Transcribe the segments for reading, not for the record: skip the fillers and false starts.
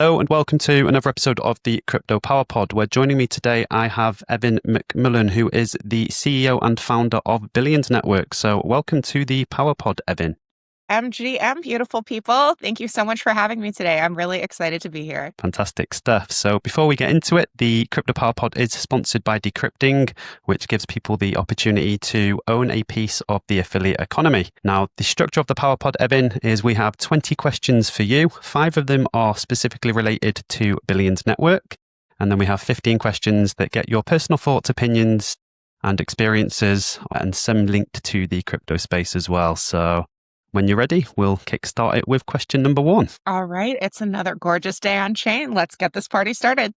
Hello and welcome to another episode of the Crypto PowerPod, where joining me today I have Evan McMillan, who is the CEO and founder of Billions Network. So welcome to the PowerPod, Evan. MGM, beautiful people. Thank you so much for having me today. I'm really excited to be here. Fantastic stuff. So before we get into it, the Crypto PowerPod is sponsored by Decrypting, which gives people the opportunity to own a piece of the affiliate economy. Now, the structure of the PowerPod, Evan, is we have 20 questions for you. 5 of them are specifically related to Billions Network. And then we have 15 questions that get your personal thoughts, opinions, and experiences, and some linked to the crypto space as well. So when you're ready, we'll kickstart it with question number 1. All right. It's another gorgeous day on chain. Let's get this party started.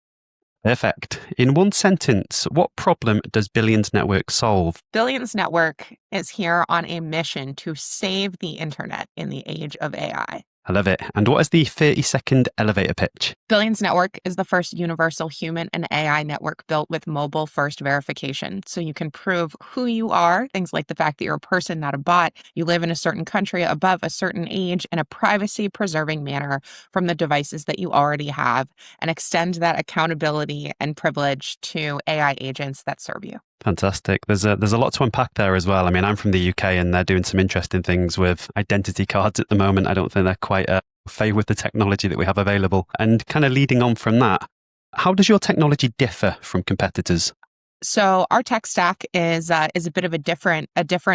Perfect. In one sentence, what problem does Billions Network solve? Billions Network is here on a mission to save the internet in the age of AI. I love it. And what is the 30-second elevator pitch? Billions Network is the first universal human and AI network built with mobile first verification. So you can prove who you are, things like the fact that you're a person, not a bot. You live in a certain country above a certain age in a privacy preserving manner from the devices that you already have, and extend that accountability and privilege to AI agents that serve you. Fantastic. There's a lot to unpack there as well. I mean, I'm from the UK and they're doing some interesting things with identity cards at the moment. I don't think they're quite fay with the technology that we have available. And kind of leading on from that, how does your technology differ from competitors? So our tech stack is a bit of a different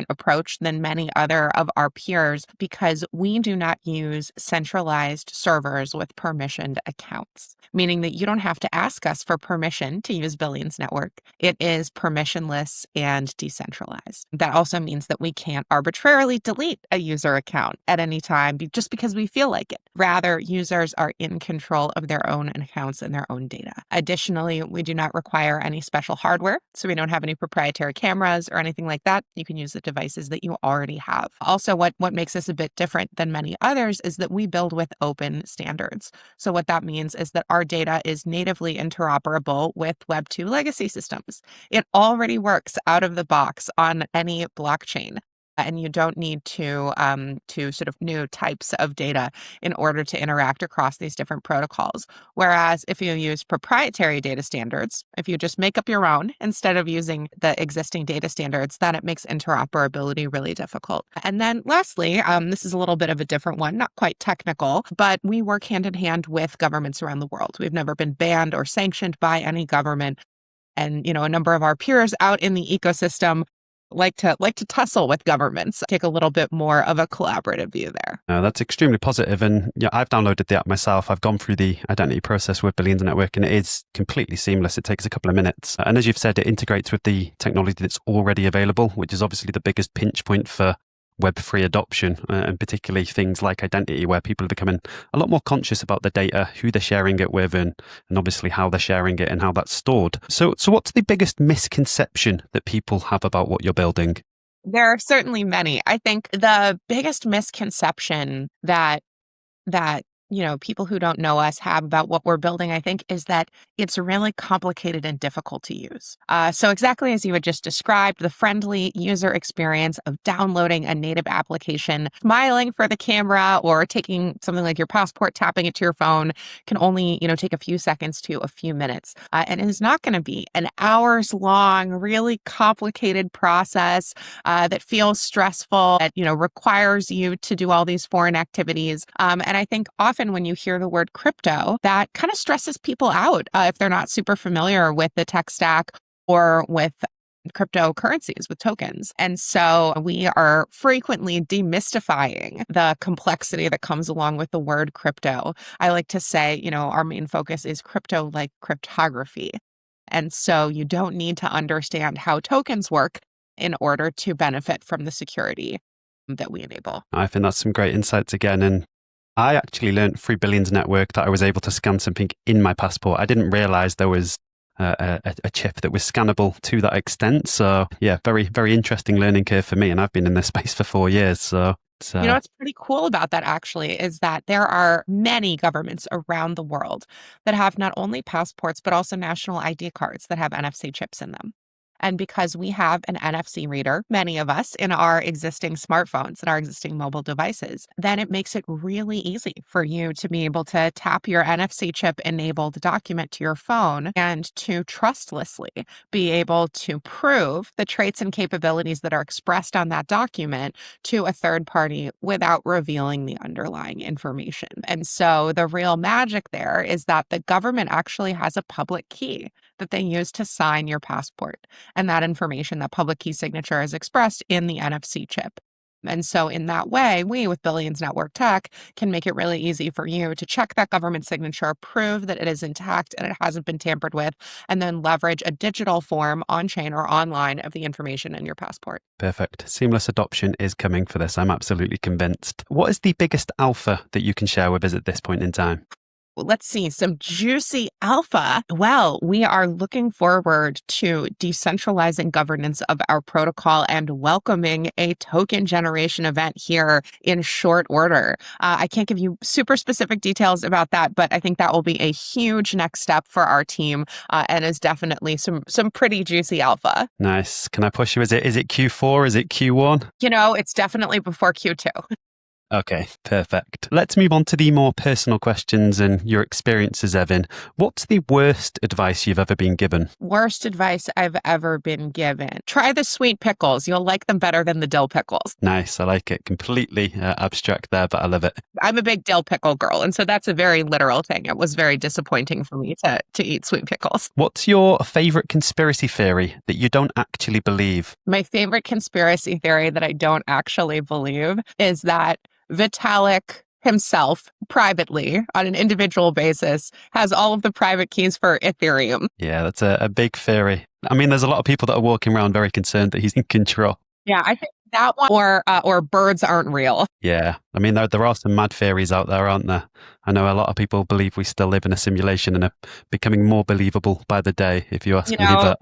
approach than many other of our peers because we do not use centralized servers with permissioned accounts, meaning that you don't have to ask us for permission to use Billions Network. It is permissionless and decentralized. That also means that we can't arbitrarily delete a user account at any time just because we feel like it. Rather, users are in control of their own accounts and their own data. Additionally, we do not require any special hardware. So we don't have any proprietary cameras or anything like that. You can use the devices that you already have. Also, what makes us a bit different than many others is that we build with open standards. So what that means is that our data is natively interoperable with Web2 legacy systems. It already works out of the box on any blockchain. And you don't need to sort of new types of data in order to interact across these different protocols. Whereas if you use proprietary data standards, if you just make up your own instead of using the existing data standards, then it makes interoperability really difficult. And then lastly, this is a little bit of a different one, not quite technical, but we work hand in hand with governments around the world. We've never been banned or sanctioned by any government. And, a number of our peers out in the ecosystem like to tussle with governments, take a little bit more of a collaborative view there. That's extremely positive. And yeah, I've downloaded the app myself. I've gone through the identity process with Billions Network and it is completely seamless. It takes a couple of minutes. And as you've said, it integrates with the technology that's already available, which is obviously the biggest pinch point for Web3 adoption, and particularly things like identity, where people are becoming a lot more conscious about the data, who they're sharing it with, and obviously how they're sharing it and how that's stored. So what's the biggest misconception that people have about what you're building? There are certainly many. I think the biggest misconception that people who don't know us have about what we're building, I think, is that it's really complicated and difficult to use. So exactly as you had just described, the friendly user experience of downloading a native application, smiling for the camera, or taking something like your passport, tapping it to your phone can only, take a few seconds to a few minutes. And it is not going to be an hours long, really complicated process that feels stressful, that, requires you to do all these foreign activities. And I think often when you hear the word crypto, that kind of stresses people out if they're not super familiar with the tech stack or with cryptocurrencies, with tokens. And so we are frequently demystifying the complexity that comes along with the word crypto. I like to say, our main focus is crypto like cryptography. And so you don't need to understand how tokens work in order to benefit from the security that we enable. I think that's some great insights again. And I actually learned through Billions Network that I was able to scan something in my passport. I didn't realize there was a chip that was scannable to that extent. So yeah, very, very interesting learning curve for me. And I've been in this space for 4 years. So What's pretty cool about that actually is that there are many governments around the world that have not only passports, but also national ID cards that have NFC chips in them. And because we have an NFC reader, many of us, in our existing smartphones and our existing mobile devices, then it makes it really easy for you to be able to tap your NFC chip enabled document to your phone and to trustlessly be able to prove the traits and capabilities that are expressed on that document to a third party without revealing the underlying information. And so the real magic there is that the government actually has a public key that they use to sign your passport. And that information, that public key signature, is expressed in the NFC chip. And so in that way, we with Billions Network Tech can make it really easy for you to check that government signature, prove that it is intact and it hasn't been tampered with, and then leverage a digital form on-chain or online of the information in your passport. Perfect. Seamless adoption is coming for this. I'm absolutely convinced. What is the biggest alpha that you can share with us at this point in time? Let's see, some juicy alpha. Well, we are looking forward to decentralizing governance of our protocol and welcoming a token generation event here in short order. I can't give you super specific details about that, but I think that will be a huge next step for our team and is definitely some pretty juicy alpha. Nice. Can I push you? Is it Q4? Is it Q1? It's definitely before Q2. Okay, perfect. Let's move on to the more personal questions and your experiences, Evan. What's the worst advice you've ever been given? Worst advice I've ever been given. Try the sweet pickles. You'll like them better than the dill pickles. Nice. I like it. Completely abstract there, but I love it. I'm a big dill pickle girl, and so that's a very literal thing. It was very disappointing for me to eat sweet pickles. What's your favorite conspiracy theory that you don't actually believe? My favorite conspiracy theory that I don't actually believe is that Vitalik himself, privately, on an individual basis, has all of the private keys for Ethereum. Yeah, that's a big theory. I mean, there's a lot of people that are walking around very concerned that he's in control. Yeah, I think that one, or birds aren't real. Yeah, I mean, there are some mad theories out there, aren't there? I know a lot of people believe we still live in a simulation and are becoming more believable by the day, if you ask me. But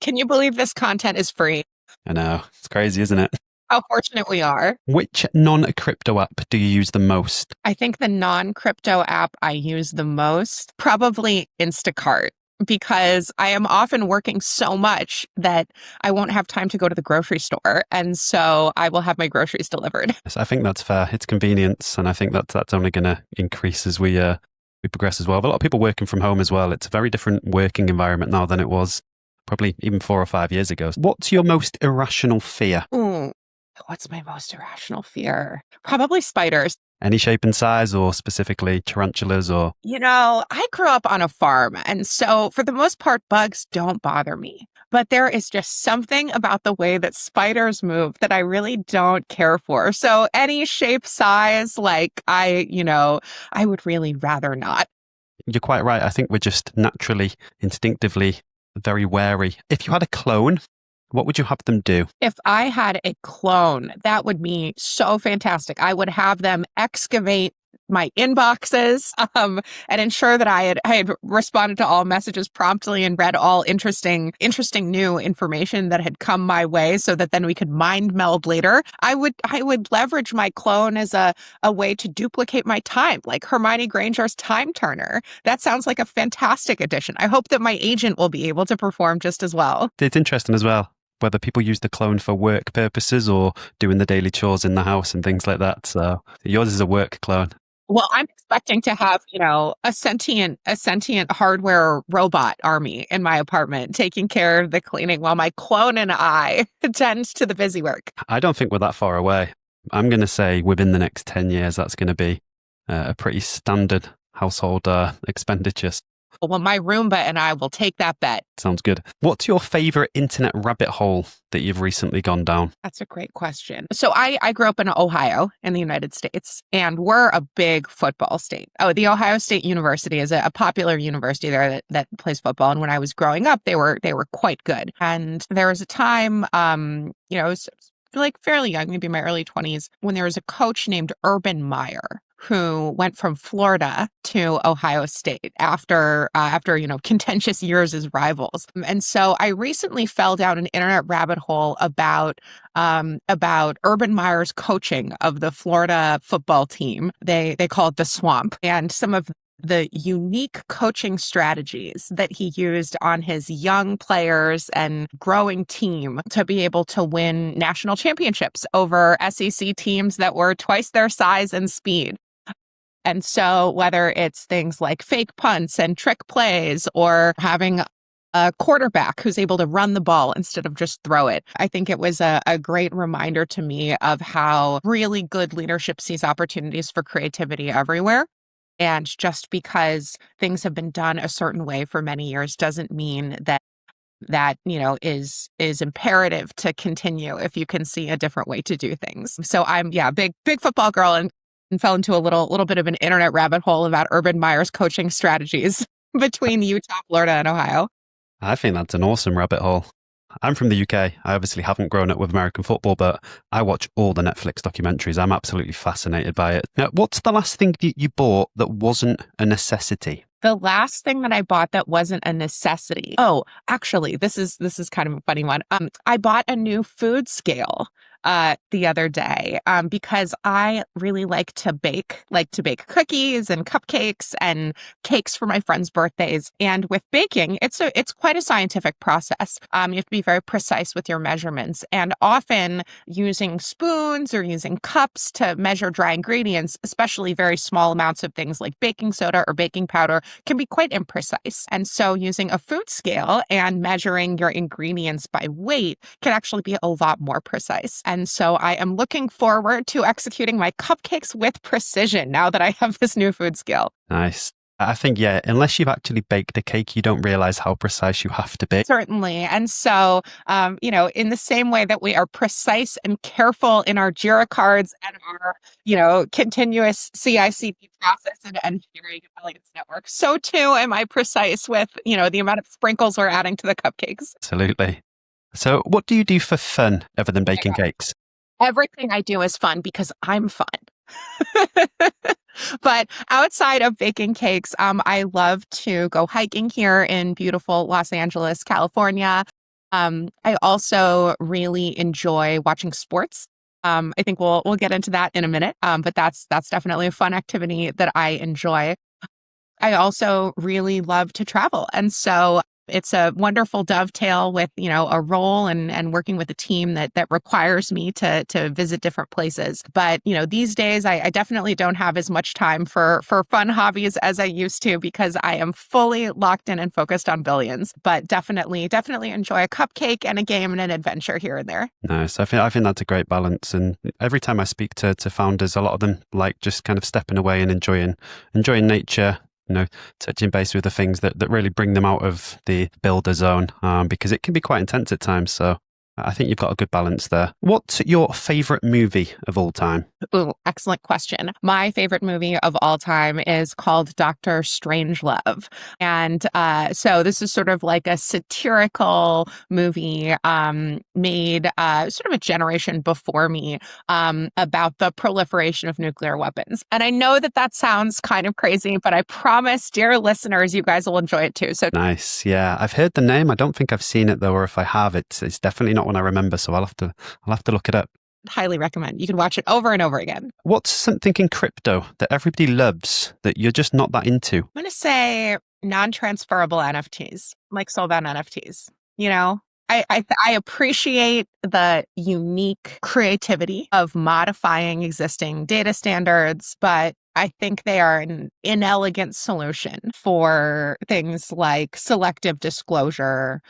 can you believe this content is free? I know, it's crazy, isn't it? How fortunate we are. Which non-crypto app do you use the most? I think the non-crypto app I use the most, probably Instacart, because I am often working so much that I won't have time to go to the grocery store. And so I will have my groceries delivered. Yes, I think that's fair. It's convenience. And I think that's only going to increase as we progress as well. But a lot of people working from home as well. It's a very different working environment now than it was probably even 4 or 5 years ago. What's your most irrational fear? What's my most irrational fear? Probably spiders. Any shape and size, or specifically tarantulas, or? I grew up on a farm, and so for the most part, bugs don't bother me. But there is just something about the way that spiders move that I really don't care for. So any shape, size, I would really rather not. You're quite right. I think we're just naturally, instinctively very wary. If you had a clone, what would you have them do? If I had a clone, that would be so fantastic. I would have them excavate my inboxes and ensure that I had responded to all messages promptly and read all interesting new information that had come my way so that then we could mind meld later. I would leverage my clone as a way to duplicate my time, like Hermione Granger's time turner. That sounds like a fantastic addition. I hope that my agent will be able to perform just as well. It's interesting as well, whether people use the clone for work purposes or doing the daily chores in the house and things like that. So yours is a work clone. Well, I'm expecting to have, a sentient hardware robot army in my apartment taking care of the cleaning while my clone and I attend to the busy work. I don't think we're that far away. I'm going to say within the next 10 years, that's going to be a pretty standard household expenditure. Well, my Roomba and I will take that bet. Sounds good. What's your favorite internet rabbit hole that you've recently gone down? That's a great question. So I grew up in Ohio in the United States, and we're a big football state. Oh, the Ohio State University is a popular university there that plays football. And when I was growing up, they were quite good. And there was a time, it was like fairly young, maybe my early 20s, when there was a coach named Urban Meyer who went from Florida to Ohio State after contentious years as rivals. And so I recently fell down an internet rabbit hole about Urban Meyer's coaching of the Florida football team. They call it the Swamp, and some of the unique coaching strategies that he used on his young players and growing team to be able to win national championships over SEC teams that were twice their size and speed. And so whether it's things like fake punts and trick plays or having a quarterback who's able to run the ball instead of just throw it, I think it was a great reminder to me of how really good leadership sees opportunities for creativity everywhere. And just because things have been done a certain way for many years doesn't mean that is imperative to continue if you can see a different way to do things. So I'm big football girl and fell into a little bit of an internet rabbit hole about Urban Meyer's coaching strategies between Utah, Florida, and Ohio. I think that's an awesome rabbit hole. I'm from the UK. I obviously haven't grown up with American football, but I watch all the Netflix documentaries. I'm absolutely fascinated by it. Now, what's the last thing you bought that wasn't a necessity? The last thing that I bought that wasn't a necessity. Oh, actually, this is kind of a funny one. I bought a new food scale the other day because I really like to bake cookies and cupcakes and cakes for my friends' birthdays. And with baking, it's quite a scientific process. You have to be very precise with your measurements, and often using spoons or using cups to measure dry ingredients, especially very small amounts of things like baking soda or baking powder, can be quite imprecise. And so using a food scale and measuring your ingredients by weight can actually be a lot more precise. And so I am looking forward to executing my cupcakes with precision now that I have this new food scale. Nice. I think, yeah, unless you've actually baked a cake, you don't realize how precise you have to be. Certainly. And so, in the same way that we are precise and careful in our JIRA cards and our, continuous CI/CD process and engineering and elegance network, so too am I precise with, the amount of sprinkles we're adding to the cupcakes. Absolutely. So what do you do for fun other than baking cakes? Everything I do is fun because I'm fun. But outside of baking cakes, I love to go hiking here in beautiful Los Angeles, California. I also really enjoy watching sports. I think we'll get into that in a minute. But that's definitely a fun activity that I enjoy. I also really love to travel. And so it's a wonderful dovetail with, a role and working with a team that requires me to visit different places. But, these days I definitely don't have as much time for fun hobbies as I used to because I am fully locked in and focused on billions. But definitely enjoy a cupcake and a game and an adventure here and there. Nice. I think that's a great balance. And every time I speak to founders, a lot of them like just kind of stepping away and enjoying nature, touching base with the things that really bring them out of the builder zone, because it can be quite intense at times. So I think you've got a good balance there. What's your favorite movie of all time? Ooh, excellent question. My favorite movie of all time is called Dr. Strangelove. And so this is sort of like a satirical movie made sort of a generation before me about the proliferation of nuclear weapons. And I know that sounds kind of crazy, but I promise, dear listeners, you guys will enjoy it too. So nice. Yeah, I've heard the name. I don't think I've seen it though, or if I have, it's definitely not one I remember. So I'll have to look it up. highly recommend. You can watch it over and over again. What's something in crypto that everybody loves that you're just not that into? I'm going to say non-transferable NFTs, like soulbound NFTs. I appreciate the unique creativity of modifying existing data standards, but I think they are an inelegant solution for things like selective disclosure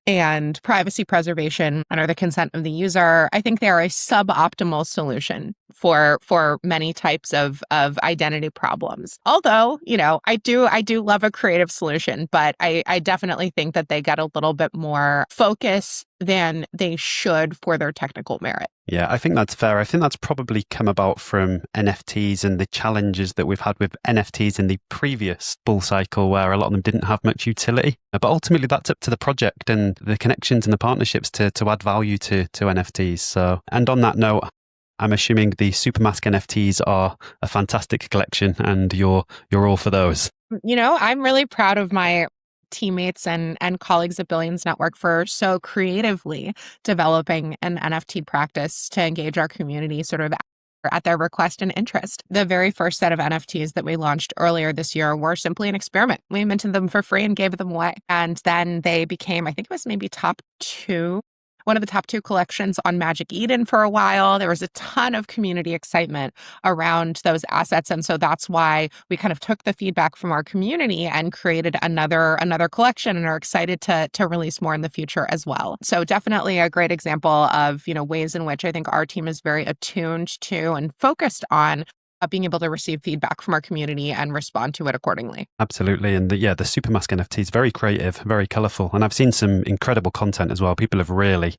and privacy preservation under the consent of the user. I think they are a suboptimal solution for many types of identity problems. Although, I do love a creative solution, but I definitely think that they get a little bit more focus than they should for their technical merit. Yeah, I think that's fair. I think that's probably come about from NFTs and the challenges that we've had with NFTs in the previous bull cycle where a lot of them didn't have much utility. But ultimately, that's up to the project and the connections and the partnerships to add value to NFTs. So, and on that note, I'm assuming the Supermask NFTs are a fantastic collection and you're all for those. I'm really proud of my teammates and colleagues at Billions Network for so creatively developing an NFT practice to engage our community sort of at their request and interest. The very first set of NFTs that we launched earlier this year were simply an experiment. We minted them for free and gave them away. And then they became, I think it was maybe one of the top two collections on Magic Eden for a while. There was a ton of community excitement around those assets. And so that's why we kind of took the feedback from our community and created another collection and are excited to release more in the future as well. So definitely a great example of, ways in which I think our team is very attuned to and focused on being able to receive feedback from our community and respond to it accordingly. Absolutely. And the Supermask NFT is very creative, very colorful. And I've seen some incredible content as well. People have really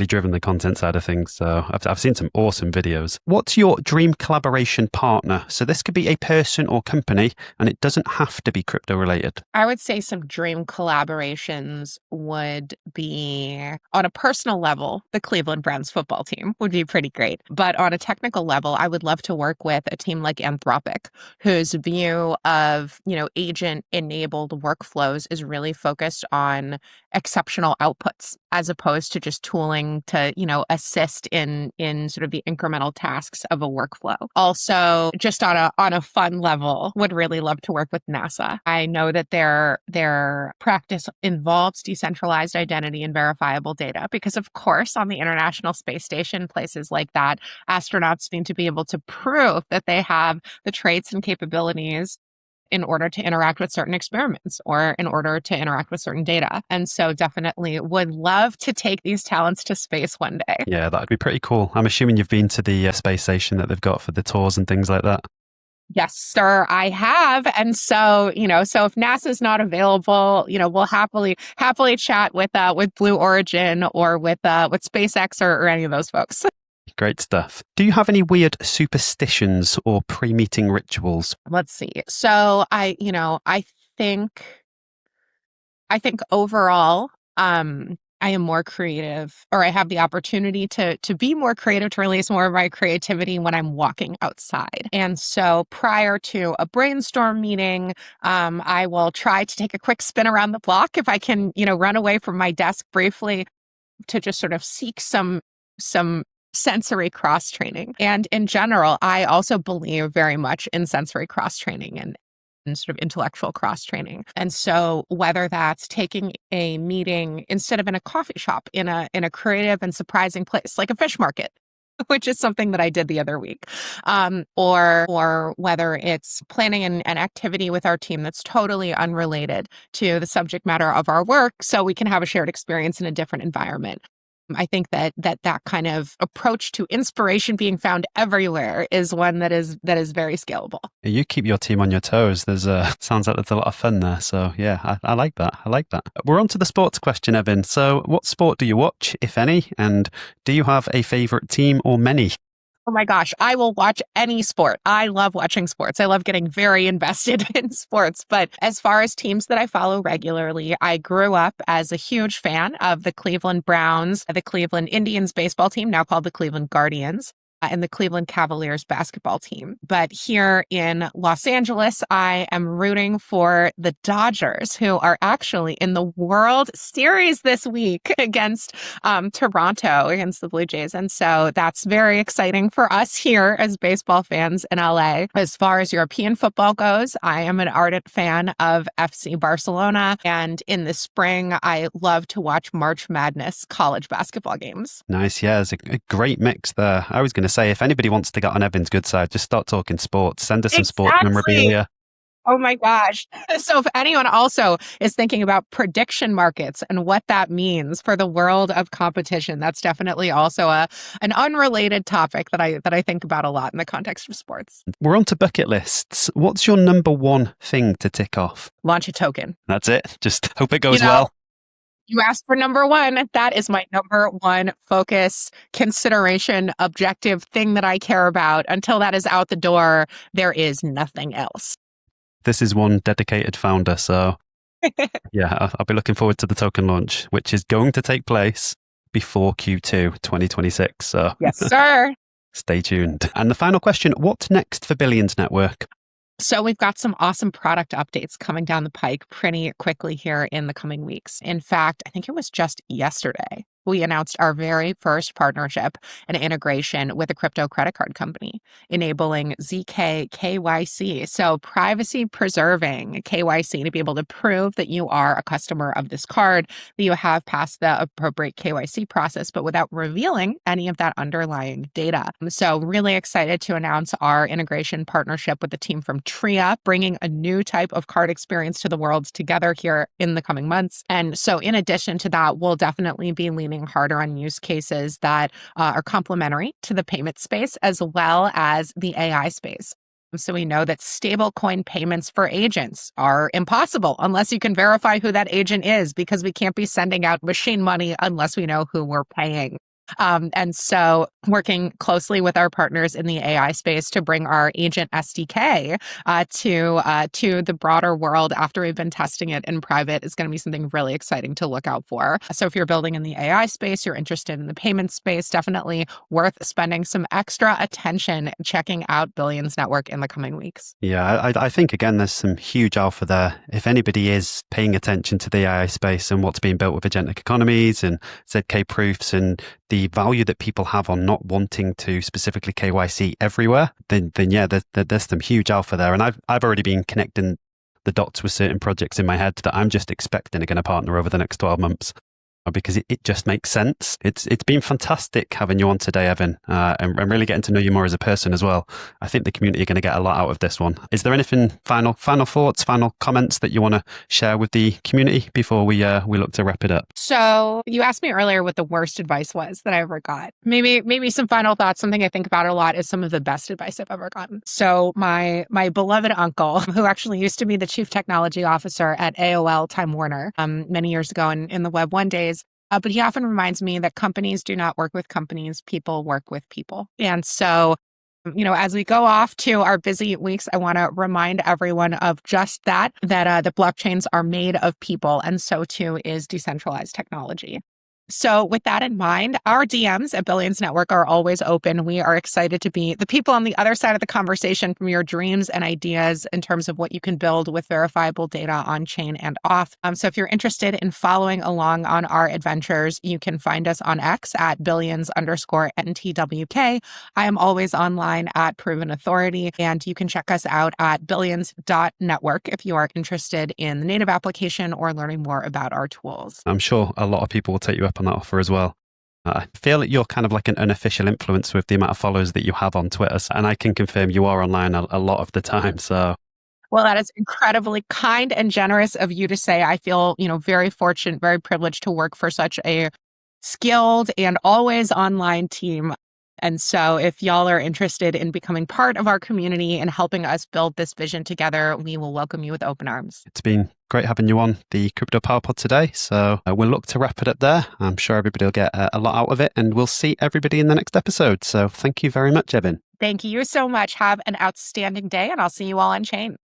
driven the content side of things. So I've seen some awesome videos. What's your dream collaboration partner? So this could be a person or company, and it doesn't have to be crypto related. I would say some dream collaborations would be, on a personal level, the Cleveland Browns football team would be pretty great. But on a technical level, I would love to work with a team like Anthropic, whose view of, agent-enabled workflows is really focused on exceptional outputs as opposed to just tooling to, assist in sort of the incremental tasks of a workflow. Also, just on a fun level, would really love to work with NASA. I know that their practice involves decentralized identity and verifiable data because, of course, on the International Space Station, places like that, astronauts need to be able to prove that they have the traits and capabilities in order to interact with certain experiments or in order to interact with certain data. And so definitely would love to take these talents to space one day. Yeah, that'd be pretty cool. I'm assuming you've been to the space station that they've got for the tours and things like that. Yes, sir, I have. And so, so if NASA's not available, we'll happily chat with Blue Origin or with SpaceX or any of those folks. Great stuff. Do you have any weird superstitions or pre-meeting rituals? Let's see. So I think overall, I am more creative, or I have the opportunity to be more creative, to release more of my creativity when I'm walking outside. And so prior to a brainstorm meeting, I will try to take a quick spin around the block if I can, run away from my desk briefly to just sort of seek some sensory cross-training. And in general, I also believe very much in sensory cross-training and sort of intellectual cross-training. And so whether that's taking a meeting instead of in a coffee shop in a creative and surprising place like a fish market, which is something that I did the other week, or whether it's planning an activity with our team that's totally unrelated to the subject matter of our work so we can have a shared experience in a different environment. I think that kind of approach to inspiration being found everywhere is one that is very scalable. You keep your team on your toes. Sounds like there's a lot of fun there. So yeah, I like that. I like that. We're on to the sports question, Evan. So what sport do you watch, if any? And do you have a favorite team or many? Oh my gosh, I will watch any sport. I love watching sports. I love getting very invested in sports. But as far as teams that I follow regularly, I grew up as a huge fan of the Cleveland Browns, the Cleveland Indians baseball team, now called the Cleveland Guardians, and the Cleveland Cavaliers basketball team. But here in Los Angeles, I am rooting for the Dodgers, who are actually in the World Series this week against Toronto, against the Blue Jays. And so that's very exciting for us here as baseball fans in LA. As far as European football goes, I am an ardent fan of FC Barcelona. And in the spring, I love to watch March Madness college basketball games. Nice. Yeah, there's a great mix there. I was going to say, if anybody wants to get on Evan's good side, just start talking sports. Send us some sports memorabilia. Oh my gosh. So if anyone also is thinking about prediction markets and what that means for the world of competition, that's definitely also an unrelated topic that I think about a lot in the context of sports. We're on to bucket lists. What's your number one thing to tick off? Launch a token. That's it. Just hope it goes well. You asked for number one. That is my number one focus, consideration, objective thing that I care about. Until that is out the door, there is nothing else. This is one dedicated founder. So yeah, I'll be looking forward to the token launch, which is going to take place before Q2 2026. So yes, sir. Stay tuned. And the final question, what's next for Billions Network? So we've got some awesome product updates coming down the pike pretty quickly here in the coming weeks. In fact, I think it was just yesterday we announced our very first partnership and integration with a crypto credit card company, enabling ZK KYC. So, privacy preserving KYC to be able to prove that you are a customer of this card, that you have passed the appropriate KYC process, but without revealing any of that underlying data. So, really excited to announce our integration partnership with the team from Tria, bringing a new type of card experience to the world together here in the coming months. And so, in addition to that, we'll definitely be leaning harder on use cases that are complementary to the payment space as well as the AI space. So we know that stablecoin payments for agents are impossible unless you can verify who that agent is, because we can't be sending out machine money unless we know who we're paying. And so working closely with our partners in the AI space to bring our agent SDK to the broader world after we've been testing it in private is going to be something really exciting to look out for. So if you're building in the AI space, you're interested in the payment space, definitely worth spending some extra attention checking out Billions Network in the coming weeks. Yeah, I think, again, there's some huge alpha there. If anybody is paying attention to the AI space and what's being built with agentic economies and ZK proofs and the value that people have on not wanting to specifically KYC everywhere, then yeah, there's some huge alpha there. And I've already been connecting the dots with certain projects in my head that I'm just expecting are going to partner over the next 12 months. Because it just makes sense. It's been fantastic having you on today, Evan, and really getting to know you more as a person as well. I think the community are going to get a lot out of this one. Is there anything final thoughts, final comments that you want to share with the community before we look to wrap it up? So you asked me earlier what the worst advice was that I ever got. Maybe some final thoughts. Something I think about a lot is some of the best advice I've ever gotten. So my beloved uncle, who actually used to be the chief technology officer at AOL Time Warner many years ago in the Web 1 days. But he often reminds me that companies do not work with companies, people work with people. And so, as we go off to our busy weeks, I want to remind everyone of just that the blockchains are made of people, and so too is decentralized technology. So with that in mind, our DMs at Billions Network are always open. We are excited to be the people on the other side of the conversation from your dreams and ideas in terms of what you can build with verifiable data on chain and off. So if you're interested in following along on our adventures, you can find us on X at billions_NTWK. I am always online at Proven Authority, and you can check us out at billions.network if you are interested in the native application or learning more about our tools. I'm sure a lot of people will take you up on that offer as well. I feel that you're kind of like an unofficial influence with the amount of followers that you have on Twitter, and I can confirm you are online a lot of the time. So, well, that is incredibly kind and generous of you to say. I feel, very fortunate, very privileged to work for such a skilled and always online team. And so if y'all are interested in becoming part of our community and helping us build this vision together, we will welcome you with open arms. It's been great having you on the Crypto PowerPod today. So we'll look to wrap it up there. I'm sure everybody will get a lot out of it, and we'll see everybody in the next episode. So thank you very much, Evan. Thank you so much. Have an outstanding day, and I'll see you all on chain.